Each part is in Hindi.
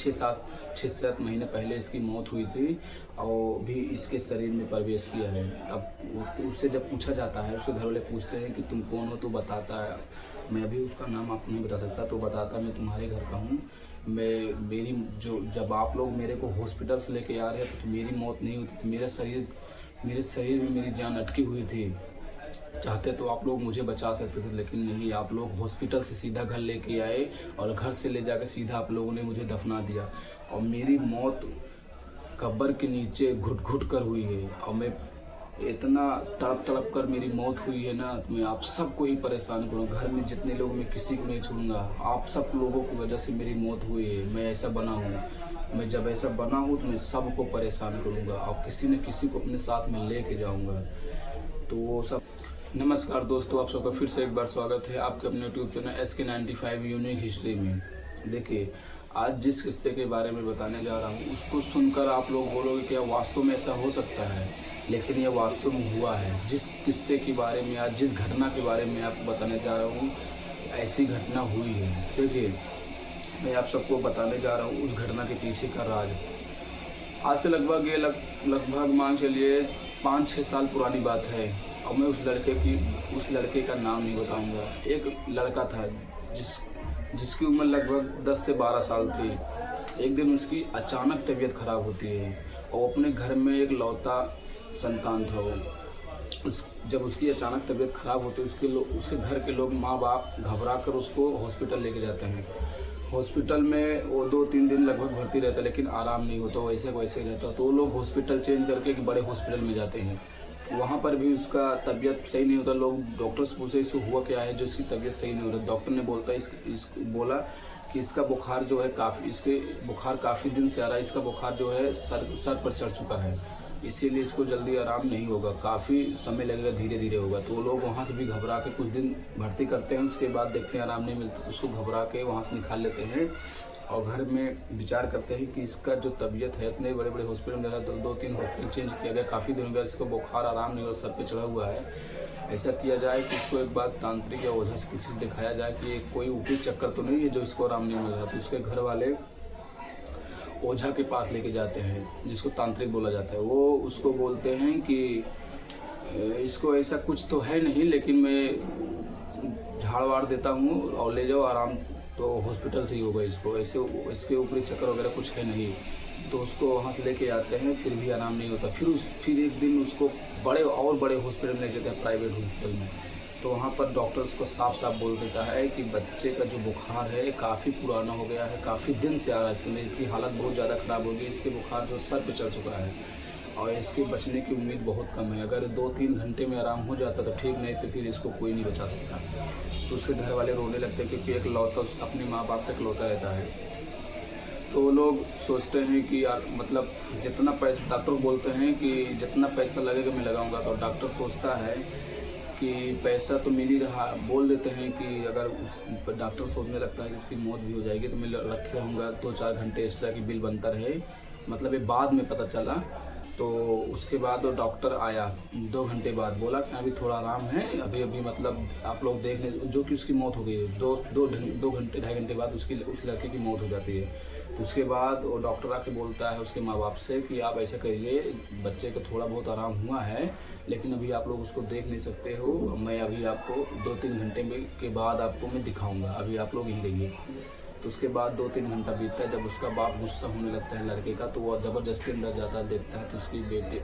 छः सात महीने पहले इसकी मौत हुई थी और भी इसके शरीर में प्रवेश किया है। अब उससे जब पूछा जाता है, उसके घर वाले पूछते हैं कि तुम कौन हो, तो बताता है, मैं भी उसका नाम आपको नहीं बता सकता, तो बताता मैं तुम्हारे घर का हूँ। मेरी जो जब आप लोग मेरे को हॉस्पिटल से लेके आ रहे थे तो मेरी मौत नहीं हुई थी, तो मेरे शरीर में मेरी जान अटकी हुई थी। चाहते तो आप लोग मुझे बचा सकते थे, लेकिन नहीं, आप लोग हॉस्पिटल से सीधा घर लेके आए और घर से ले जाकर सीधा आप लोगों ने मुझे दफना दिया। और मेरी मौत कब्र के नीचे घुट घुट कर हुई है और मैं इतना तड़प तड़प कर मेरी मौत हुई है ना, मैं आप सबको ही परेशान करूँगा। घर में जितने लोग, मैं किसी को नहीं छोड़ूंगा। आप सब लोगों की वजह से मेरी मौत हुई है। मैं ऐसा बना हूँ, मैं जब ऐसा बना हूँ तो मैं सबको परेशान करूँगा और किसी न किसी को अपने साथ में लेके जाऊँगा। तो वो सब। नमस्कार दोस्तों, आप सबका फिर से एक बार स्वागत है आपके अपने YouTube channel SK95 unique history में। देखिए, आज जिस किस्से के बारे में बताने जा रहा हूँ उसको सुनकर आप लोग बोलोगे क्या वास्तव में ऐसा हो सकता है, लेकिन यह वास्तव में हुआ है। जिस किस्से के बारे में, आज जिस घटना के बारे में आपको बताने जा रहा हूँ, ऐसी घटना हुई है। देखिए, मैं आप सबको बताने जा रहा हूँ उस घटना के पीछे का राज। आज से लगभग मान चलिए 5-6 साल पुरानी बात है और मैं उस लड़के का नाम नहीं बताऊंगा। एक लड़का था जिसकी उम्र लगभग 10 से 12 साल थी। एक दिन उसकी अचानक तबीयत खराब होती है और अपने घर में एक लौता संतान था वो। जब उसकी अचानक तबीयत खराब होती है, उसके घर के लोग, माँ बाप घबरा कर उसको हॉस्पिटल लेके जाते हैं। हॉस्पिटल में वो 2-3 दिन लगभग भर्ती रहता है, लेकिन आराम नहीं होता, वैसे वैसे रहता। तो वो लोग हॉस्पिटल चेंज करके एक बड़े हॉस्पिटल में जाते हैं। वहाँ पर भी उसका तबीयत सही नहीं होता। लोग डॉक्टर से पूछे इसको हुआ क्या है जो इसकी तबीयत सही नहीं हो रहा। डॉक्टर ने बोला कि इसका बुखार जो है इसके बुखार काफ़ी दिन से आ रहा है। इसका बुखार जो है सर पर चढ़ चुका है, इसीलिए इसको जल्दी आराम नहीं होगा, काफ़ी समय लगेगा, धीरे धीरे होगा। तो वो लोग वहाँ से भी घबरा के कुछ दिन भर्ती करते हैं। उसके बाद देखते हैं आराम नहीं मिलता तो उसको घबरा के वहाँ से निकाल लेते हैं और घर में विचार करते हैं कि इसका जो तबीयत है, इतने बड़े बड़े हॉस्पिटल में तो 2-3 हॉस्पिटल चेंज किया गया, काफ़ी दिन हो गया, इसका बुखार आराम नहीं हो, सर पे चढ़ा हुआ है। ऐसा किया जाए कि इसको एक बार तांत्रिक या ओझा से किसी से दिखाया जाए कि कोई ऊपरी चक्कर तो नहीं है जो इसको आराम नहीं मिल रहा। तो उसके घर वाले ओझा के पास लेके जाते हैं, जिसको तांत्रिक बोला जाता है। वो उसको बोलते हैं कि इसको ऐसा कुछ तो है नहीं, लेकिन मैं झाड़ वाड़ देता हूँ और ले जाओ, आराम तो हॉस्पिटल से ही होगा। इसको ऐसे इसके ऊपरी चक्कर वगैरह कुछ है नहीं। तो उसको वहाँ से लेके आते हैं, फिर भी आराम नहीं होता। फिर एक दिन उसको बड़े हॉस्पिटल में ले जाते हैं, प्राइवेट हॉस्पिटल में। तो वहाँ पर डॉक्टर्स को साफ साफ बोल देता है कि बच्चे का जो बुखार है काफ़ी पुराना हो गया है, काफ़ी दिन से आ रहा है, इसमें इसकी हालत बहुत ज़्यादा ख़राब हो गई। इसके बुखार जो सर पे चढ़ चुका है और इसके बचने की उम्मीद बहुत कम है। अगर 2-3 घंटे में आराम हो जाता तो ठीक, नहीं तो फिर इसको कोई नहीं बचा सकता। तो उसके घर वाले रोने लगते हैं क्योंकि एक लौता अपने माँ बाप तक लौता रहता है। तो लोग सोचते हैं कि यार मतलब जितना पैसा, डॉक्टर बोलते हैं कि जितना पैसा लगेगा मैं लगाऊंगा। तो डॉक्टर सोचता है कि पैसा तो मिल ही रहा, बोल देते हैं कि अगर डॉक्टर सोचने लगता है कि इसकी मौत भी हो जाएगी तो मैं रखे रहूँगा 2-4 घंटे एक्स्ट्रा की बिल बनता रहे। मतलब ये बाद में पता चला। तो उसके बाद वो डॉक्टर आया 2 घंटे बाद, बोला कि अभी थोड़ा आराम है, अभी मतलब आप लोग देख लें, जो कि उसकी मौत हो गई है। 2 घंटे 2.5 घंटे बाद उस लड़के की मौत हो जाती है। तो उसके बाद वो डॉक्टर आके बोलता है उसके माँ बाप से कि आप ऐसा करिए, बच्चे को थोड़ा बहुत आराम हुआ है, लेकिन अभी आप लोग उसको देख नहीं सकते हो, मैं अभी आपको 2-3 घंटे के बाद आपको मैं दिखाऊंगा, अभी आप लोग यहीं रहिए। तो उसके बाद 2-3 घंटा बीतता है। जब उसका बाप गुस्सा होने लगता है लड़के का, तो वो ज़बरदस्ती अंदर जाता है, देखता है तो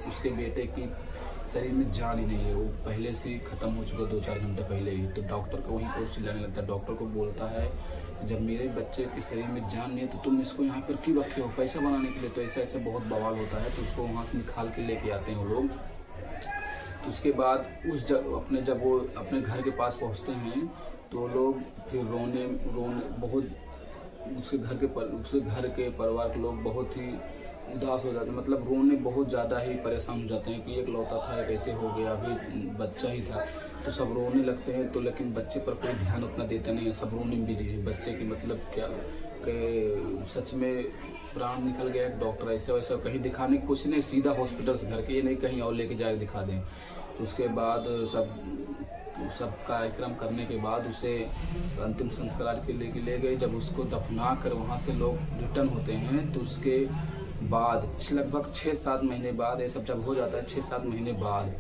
उसके बेटे की शरीर में जान ही नहीं है, वो पहले से ही ख़त्म हो चुका 2-4 घंटे पहले ही। तो डॉक्टर को वहीं पर चिल्लाने लगता है। डॉक्टर को बोलता है जब मेरे बच्चे के शरीर में जान नहीं है तो तुम इसको यहाँ पर क्यों रखे हो, पैसा बनाने के लिए। तो ऐसा बहुत बवाल होता है। तो उसको वहाँ से निकाल के लेके आते हैं वो लोग। तो उसके बाद जब वो अपने घर के पास पहुँचते हैं तो लोग फिर रोने बहुत, उसके घर के परिवार के लोग बहुत ही उदास हो जाते हैं, मतलब रोने बहुत ज़्यादा ही परेशान हो जाते हैं कि एक लौता था, कैसे हो गया, अभी बच्चा ही था। तो सब रोने लगते हैं। तो लेकिन बच्चे पर कोई ध्यान उतना देता नहीं है, सब रोने में बिजी है। बच्चे की मतलब क्या कि सच में प्राण निकल गया। डॉक्टर ऐसा वैसा कहीं दिखाने की कोशिश नहीं, सीधा हॉस्पिटल से घर के, ये नहीं कहीं और लेके जाके दिखा दें। तो उसके बाद सब सब कार्यक्रम करने के बाद उसे अंतिम संस्कार के लिए ले गए। जब उसको दफना कर वहाँ से लोग रिटर्न होते हैं तो उसके बाद लगभग 6-7 महीने बाद, ये सब जब हो जाता है 6-7 महीने बाद,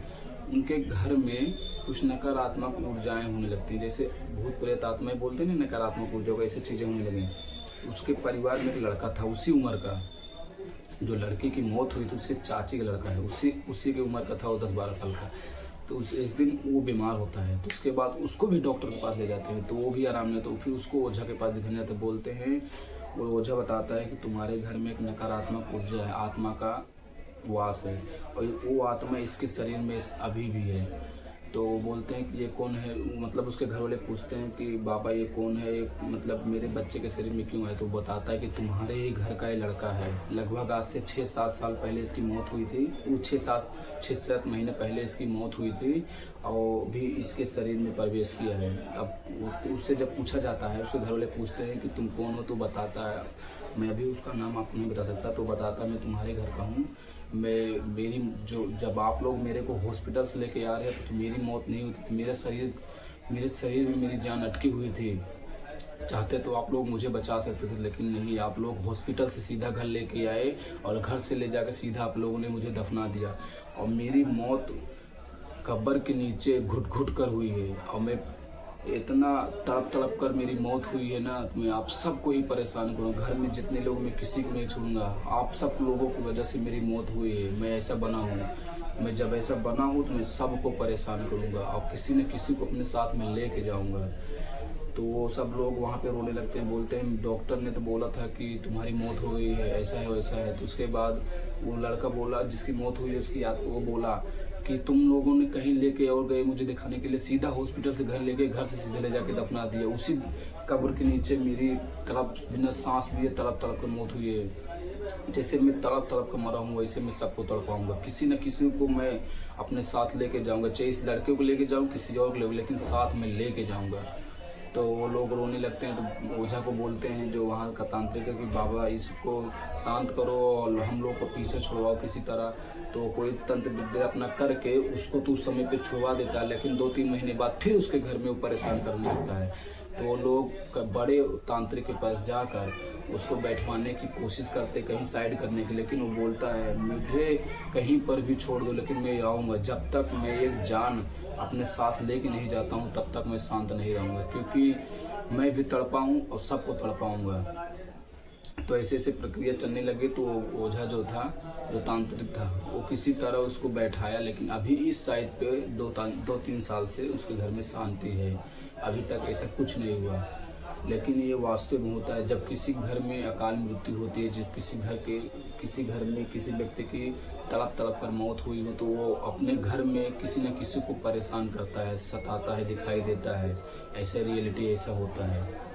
उनके घर में कुछ नकारात्मक ऊर्जाएं होने लगती हैं। जैसे भूत प्रेत आत्माएं बोलते हैं ना, नकारात्मक ऊर्जा का, ऐसी चीज़ें होने लगी। उसके परिवार में एक लड़का था उसी उम्र का, जो लड़की की मौत हुई थी उसके चाची का लड़का है, उसी की उम्र का था वो, 10-12 साल का। तो इस दिन वो बीमार होता है, तो उसके बाद उसको भी डॉक्टर के पास ले जाते हैं, तो वो भी आराम नहीं, तो फिर उसको ओझा के पास दिखाने जाते, बोलते हैं, वो ओझा बताता है कि तुम्हारे घर में एक नकारात्मक ऊर्जा है, आत्मा का वास है, और वो आत्मा इसके शरीर में अभी भी है। तो बोलते हैं कि ये कौन है, मतलब उसके घर वाले पूछते हैं कि बाबा ये कौन है, मतलब मेरे बच्चे के शरीर में क्यों है। तो बताता है कि तुम्हारे ही घर का ये लड़का है, लगभग आज से 6-7 साल पहले इसकी मौत हुई थी, वो 6-7 महीने पहले इसकी मौत हुई थी, और भी इसके शरीर में प्रवेश किया है। अब उससे जब पूछा जाता है, उसके घर वाले पूछते हैं कि तुम कौन हो, तो बताता है, मैं अभी उसका नाम आपको नहीं बता सकता, तो बताता मैं तुम्हारे घर का हूँ, मेरी जब आप लोग मेरे को हॉस्पिटल से लेके आ रहे थे तो मेरी मौत नहीं हुई थी, तो मेरे शरीर में मेरी जान अटकी हुई थी। चाहते तो आप लोग मुझे बचा सकते थे, लेकिन नहीं, आप लोग हॉस्पिटल से सीधा घर लेके आए और घर से ले जाकर सीधा आप लोगों ने मुझे दफना दिया, और मेरी मौत कब्र के नीचे घुट घुट कर हुई है, और मैं इतना तड़प कर मेरी मौत हुई है ना, मैं आप सबको ही परेशान करूँगा, घर में जितने लोग, मैं किसी को नहीं छोड़ूंगा, आप सब लोगों की वजह से मेरी मौत हुई है, मैं ऐसा बना हूँ, मैं जब ऐसा बना हूँ तो मैं सबको परेशान करूँगा और किसी न किसी को अपने साथ में लेके जाऊँगा। तो वो सब लोग वहाँ पे रोने लगते हैं, बोलते हैं डॉक्टर ने तो बोला था कि तुम्हारी मौत हो गई है, ऐसा है वैसा है। तो उसके बाद वो लड़का बोला, जिसकी मौत हुई है उसकी वो बोला कि तुम लोगों ने कहीं लेके और गए मुझे दिखाने के लिए, सीधा हॉस्पिटल से घर लेके, घर से सीधे ले जाके दफना दिया, उसी कब्र के नीचे मेरी तड़प, बिना सांस लिए तड़प कर मौत हुई है। जैसे मैं तड़प कर मरा हूँ वैसे मैं सबको तड़पाऊँगा, किसी न किसी को मैं अपने साथ लेके जाऊँगा, चाहे इस लड़के को लेके जाऊँ, किसी और को, लेकिन साथ में लेके जाऊँगा। तो वो लोग रोने लगते हैं, तो ओझा को बोलते हैं जो वहाँ का तांत्रिक है कि बाबा इसको शांत करो और हम लोग को पीछे छुड़वाओ किसी तरह। तो कोई तंत्र विद्या अपना करके उसको तो उस समय पे छुड़वा देता है, लेकिन 2-3 महीने बाद फिर उसके घर में वो परेशान करने लगता है। तो वो लोग बड़े तांत्रिक के पास जाकर उसको बैठवाने की कोशिश करते, कहीं साइड करने की, लेकिन वो बोलता है मुझे कहीं पर भी छोड़ दो, लेकिन मैं आऊँगा, जब तक मैं एक जान अपने साथ लेके नहीं जाता हूँ तब तक मैं शांत नहीं रहूँगा, क्योंकि मैं भी तड़पाऊँ और सबको तड़पाऊँगा। तो ऐसे प्रक्रिया चलने लगी। तो ओझा जो था, जो तांत्रिक था, वो किसी तरह उसको बैठाया, लेकिन अभी इस साइड पे 2-3 साल से उसके घर में शांति है, अभी तक ऐसा कुछ नहीं हुआ। लेकिन ये वास्तव में होता है जब किसी घर में अकाल मृत्यु होती है, जब किसी घर में किसी व्यक्ति की तड़प कर मौत हुई हो, तो वो अपने घर में किसी न किसी को परेशान करता है, सताता है, दिखाई देता है। ऐसा रियलिटी ऐसा होता है।